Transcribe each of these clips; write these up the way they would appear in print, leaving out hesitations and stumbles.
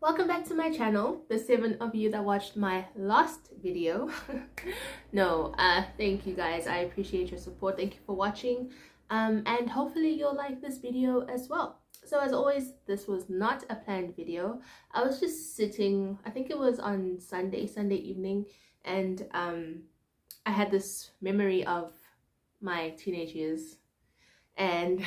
Welcome back to my channel, the 7 of you that watched my last video. Thank you guys. I appreciate your support. Thank you for watching. And hopefully you'll like this video as well. So as always, this was not a planned video. I was just sitting, I think it was on Sunday evening, and I had this memory of my teenage years, and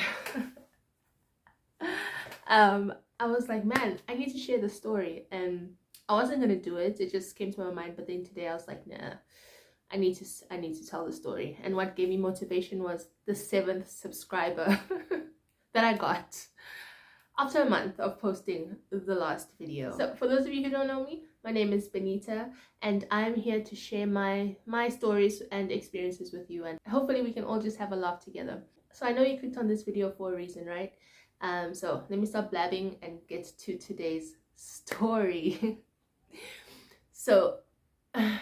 I was like, man, I need to share the story, and I wasn't gonna do it. It just came to my mind. But then today I was like, nah, I need to tell the story. And what gave me motivation was the 7th subscriber that I got after a month of posting the last video. So for those of you who don't know me, my name is Benita, and I'm here to share my stories and experiences with you, and hopefully we can all just have a laugh together. So I know you clicked on this video for a reason, right? So let me stop blabbing and get to today's story. So I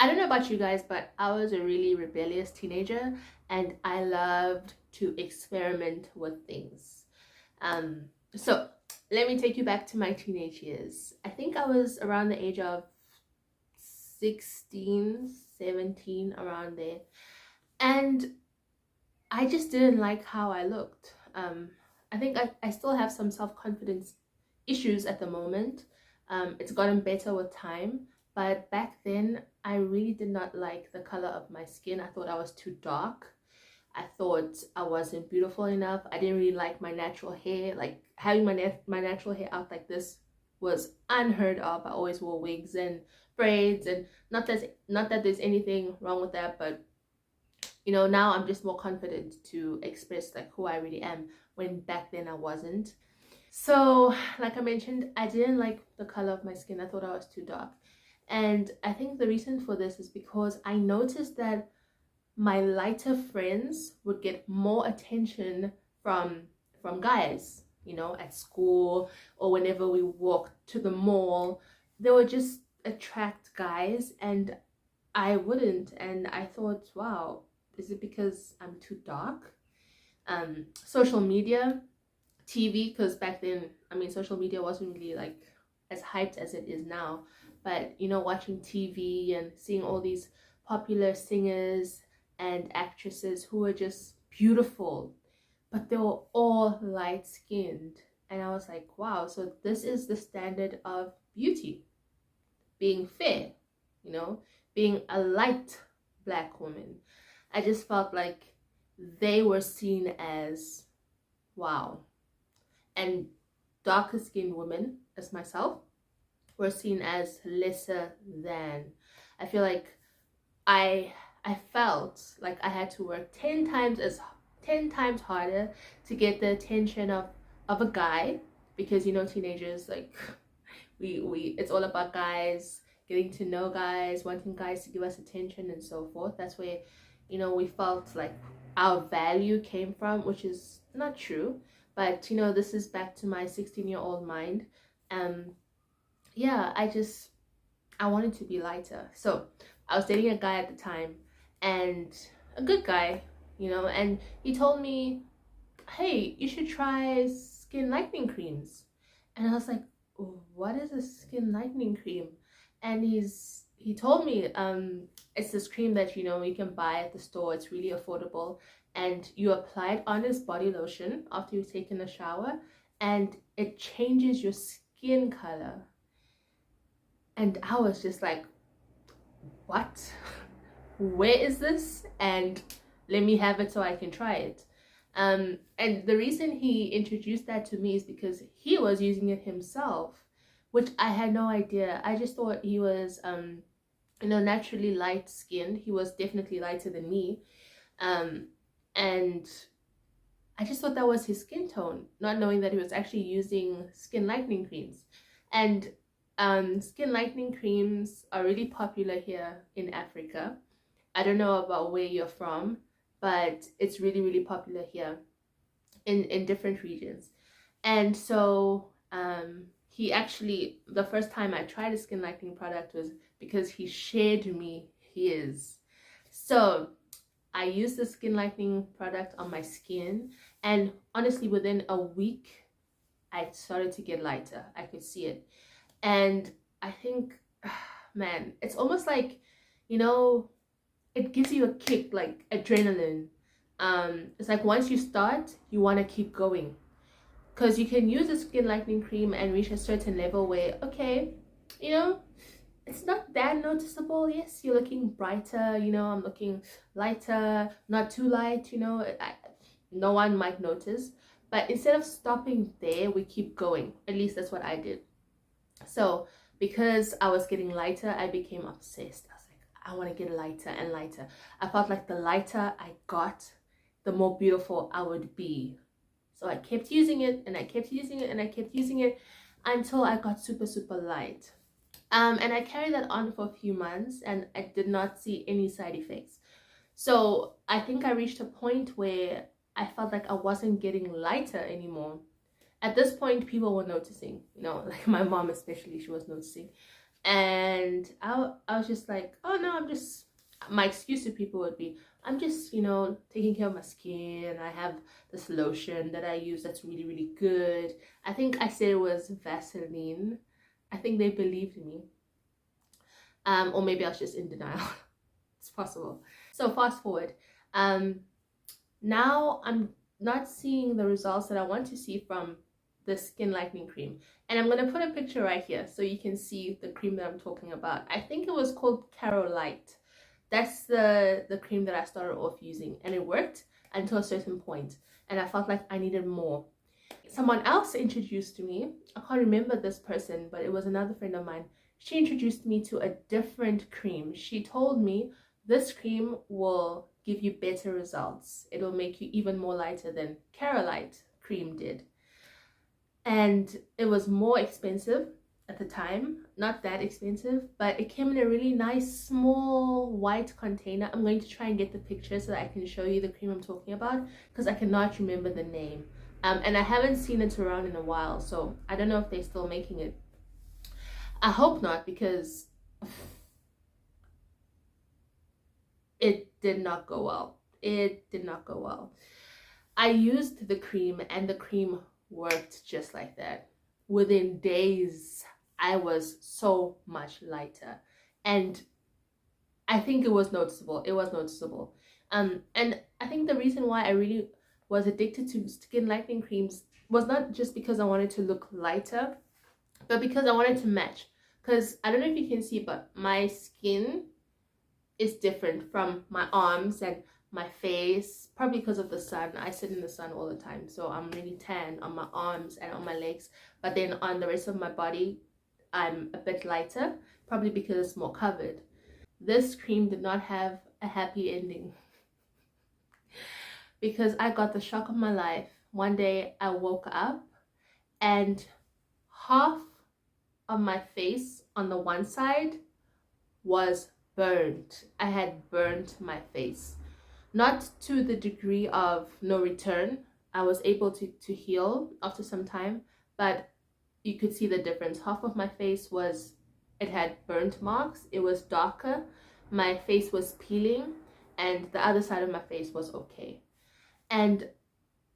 don't know about you guys, but I was a really rebellious teenager, and I loved to experiment with things. So let me take you back to my teenage years. I think I was around the age of 16, 17, around there, and I just didn't like how I looked. I think I still have some self-confidence issues at the moment. It's gotten better with time, but back then I really did not like the color of my skin. I thought I was too dark. I thought I wasn't beautiful enough. I didn't really like my natural hair. Like having my natural hair out like this was unheard of. I always wore wigs and braids, and not that there's anything wrong with that, but you know, now I'm just more confident to express like who I really am, when back then I wasn't. So like I mentioned, I didn't like the color of my skin. I thought I was too dark. And I think the reason for this is because I noticed that my lighter friends would get more attention from guys, you know, at school or whenever we walked to the mall. They would just attract guys, and I wouldn't. And I thought, wow, is it because I'm too dark? Social media, TV, because back then, I mean, social media wasn't really like as hyped as it is now. But, you know, watching TV and seeing all these popular singers and actresses who were just beautiful, but they were all light-skinned. And I was like, wow, so this is the standard of beauty. Being fair, you know, being a light black woman. I just felt like they were seen as wow, and darker skinned women as myself were seen as lesser than. I feel like I felt like I had to work 10 times harder to get the attention of a guy, because you know, teenagers, like we it's all about guys, getting to know guys, wanting guys to give us attention and so forth. That's where, you know, we felt like our value came from, which is not true. But you know, this is back to my 16-year-old mind. Yeah, I wanted to be lighter. So I was dating a guy at the time, and a good guy, you know, and he told me, hey, you should try skin lightening creams. And I was like, what is a skin lightening cream? And he told me it's this cream that, you know, you can buy at the store. It's really affordable, and you apply it on as body lotion after you've taken a shower, and it changes your skin color. And I was just like, what? Where is this? And let me have it so I can try it. And the reason he introduced that to me is because he was using it himself, which I had no idea. I just thought he was you know, naturally light skinned. He was definitely lighter than me, and I just thought that was his skin tone, not knowing that he was actually using skin lightening creams. And skin lightening creams are really popular here in Africa. I don't know about where you're from, but it's really, really popular here in different regions. And so he actually, the first time I tried a skin lightening product was because he shared me his. So I used the skin lightening product on my skin, and honestly within a week I started to get lighter. I could see it. And I think, man, it's almost like, you know, it gives you a kick, like adrenaline. It's like once you start, you want to keep going. Because you can use a skin lightening cream and reach a certain level where, okay, you know, it's not that noticeable. Yes, you're looking brighter, you know, I'm looking lighter, not too light, you know, no one might notice. But instead of stopping there, we keep going. At least that's what I did. So because I was getting lighter, I became obsessed. I was like, I want to get lighter and lighter. I felt like the lighter I got, the more beautiful I would be. So I kept using it and I kept using it and I kept using it until I got super, super light. And I carried that on for a few months and I did not see any side effects. So I think I reached a point where I felt like I wasn't getting lighter anymore. At this point, people were noticing, you know, like my mom especially, she was noticing. And I was just like, oh no, my excuse to people would be, I'm just, you know, taking care of my skin. I have this lotion that I use that's really, really good. I think I said it was Vaseline. I think they believed me. Or maybe I was just in denial. It's possible. So fast forward. Now I'm not seeing the results that I want to see from the skin lightening cream. And I'm going to put a picture right here so you can see the cream that I'm talking about. I think it was called Caro Light. That's the cream that I started off using, and it worked until a certain point, and I felt like I needed more. Someone else introduced to me, I can't remember this person, but it was another friend of mine. She introduced me to a different cream. She told me this cream will give you better results. It will make you even more lighter than Caro Light cream did. And it was more expensive at the time, not that expensive, but it came in a really nice small white container. I'm going to try and get the picture so that I can show you the cream I'm talking about, because I cannot remember the name. And I haven't seen it around in a while, so I don't know if they're still making it. I hope not, because it did not go well. It did not go well. I used the cream and the cream worked just like that. Within days, I was so much lighter, and I think it was noticeable. It was noticeable. And I think the reason why I really was addicted to skin lightening creams was not just because I wanted to look lighter, but because I wanted to match. Because I don't know if you can see, but my skin is different from my arms and my face, probably because of the sun. I sit in the sun all the time, so I'm really tan on my arms and on my legs, but then on the rest of my body I'm a bit lighter, probably because it's more covered. This cream did not have a happy ending because I got the shock of my life. One day I woke up and half of my face on the one side was burnt. I had burnt my face. Not to the degree of no return. I was able to heal after some time, but you could see the difference. Half of my face it had burnt marks. It was darker. My face was peeling, and the other side of my face was okay. And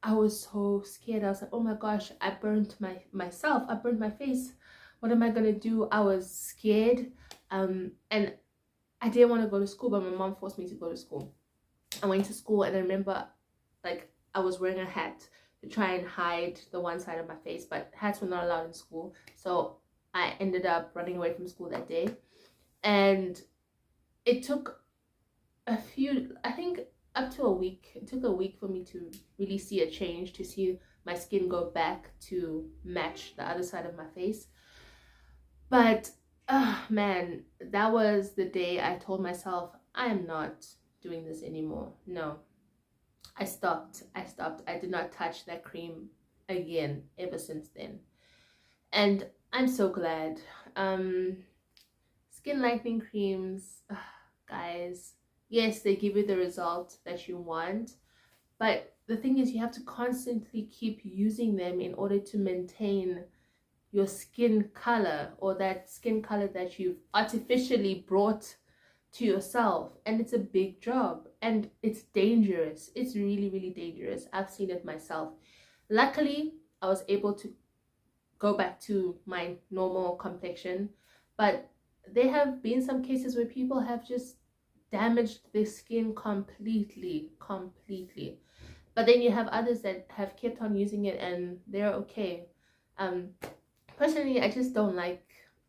I was so scared. I was like, oh my gosh, I burnt myself. I burnt my face. What am I gonna do? I was scared. And I didn't want to go to school, but my mom forced me to go to school. I went to school, and I remember like I was wearing a hat to try and hide the one side of my face, but hats were not allowed in school, so I ended up running away from school that day. And it took I think up to a week. It took a week for me to really see a change, to see my skin go back to match the other side of my face. But man, that was the day I told myself, I am not doing this anymore. No, I stopped. I did not touch that cream again ever since then, and I'm so glad. Skin lightening creams, guys, yes, they give you the result that you want, but the thing is, you have to constantly keep using them in order to maintain your skin color, or that skin color that you've artificially brought to yourself. And it's a big job, and it's dangerous. It's really, really dangerous. I've seen it myself. Luckily, I was able to go back to my normal complexion. But there have been some cases where people have just damaged their skin completely. But then you have others that have kept on using it and they're okay. Personally, I just don't like,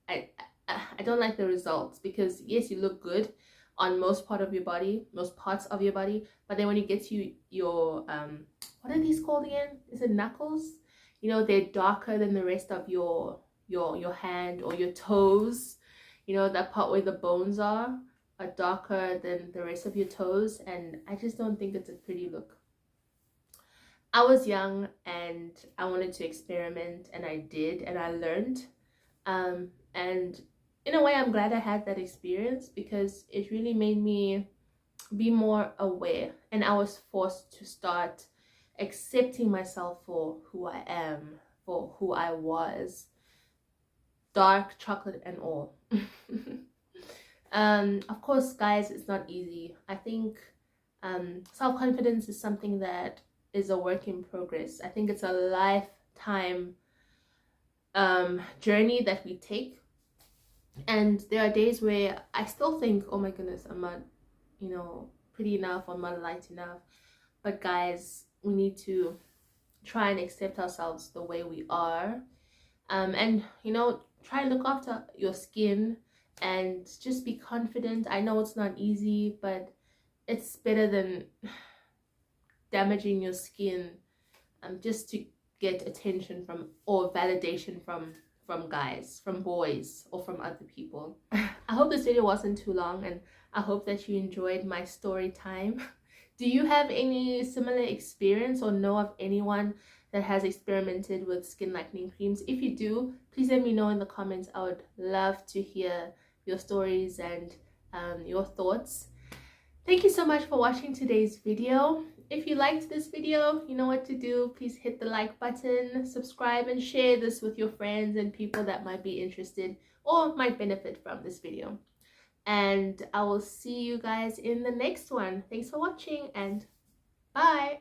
I I don't like the results, because yes, you look good on most parts of your body, but then when you get to your what are these called again? Is it knuckles? You know, they're darker than the rest of your hand or your toes. You know, that part where the bones are darker than the rest of your toes, and I just don't think it's a pretty look. I was young and I wanted to experiment, and I did, and I learned. And in a way, I'm glad I had that experience, because it really made me be more aware, and I was forced to start accepting myself for who I am, for who I was, dark chocolate and all. Of course, guys, it's not easy. I think self-confidence is something that is a work in progress. I think it's a lifetime journey that we take, and there are days where I still think, oh my goodness, I'm not, you know, pretty enough, I'm not light enough. But guys, we need to try and accept ourselves the way we are, and you know, try and look after your skin and just be confident. I know it's not easy, but it's better than damaging your skin just to get attention from, or validation from guys, from boys, or from other people. I hope this video wasn't too long, and I hope that you enjoyed my story time. Do you have any similar experience or know of anyone that has experimented with skin lightening creams? If you do, please let me know in the comments. I would love to hear your stories and your thoughts. Thank you so much for watching today's video. If you liked this video, you know what to do. Please hit the like button, subscribe, and share this with your friends and people that might be interested or might benefit from this video. And I will see you guys in the next one. Thanks for watching, and bye.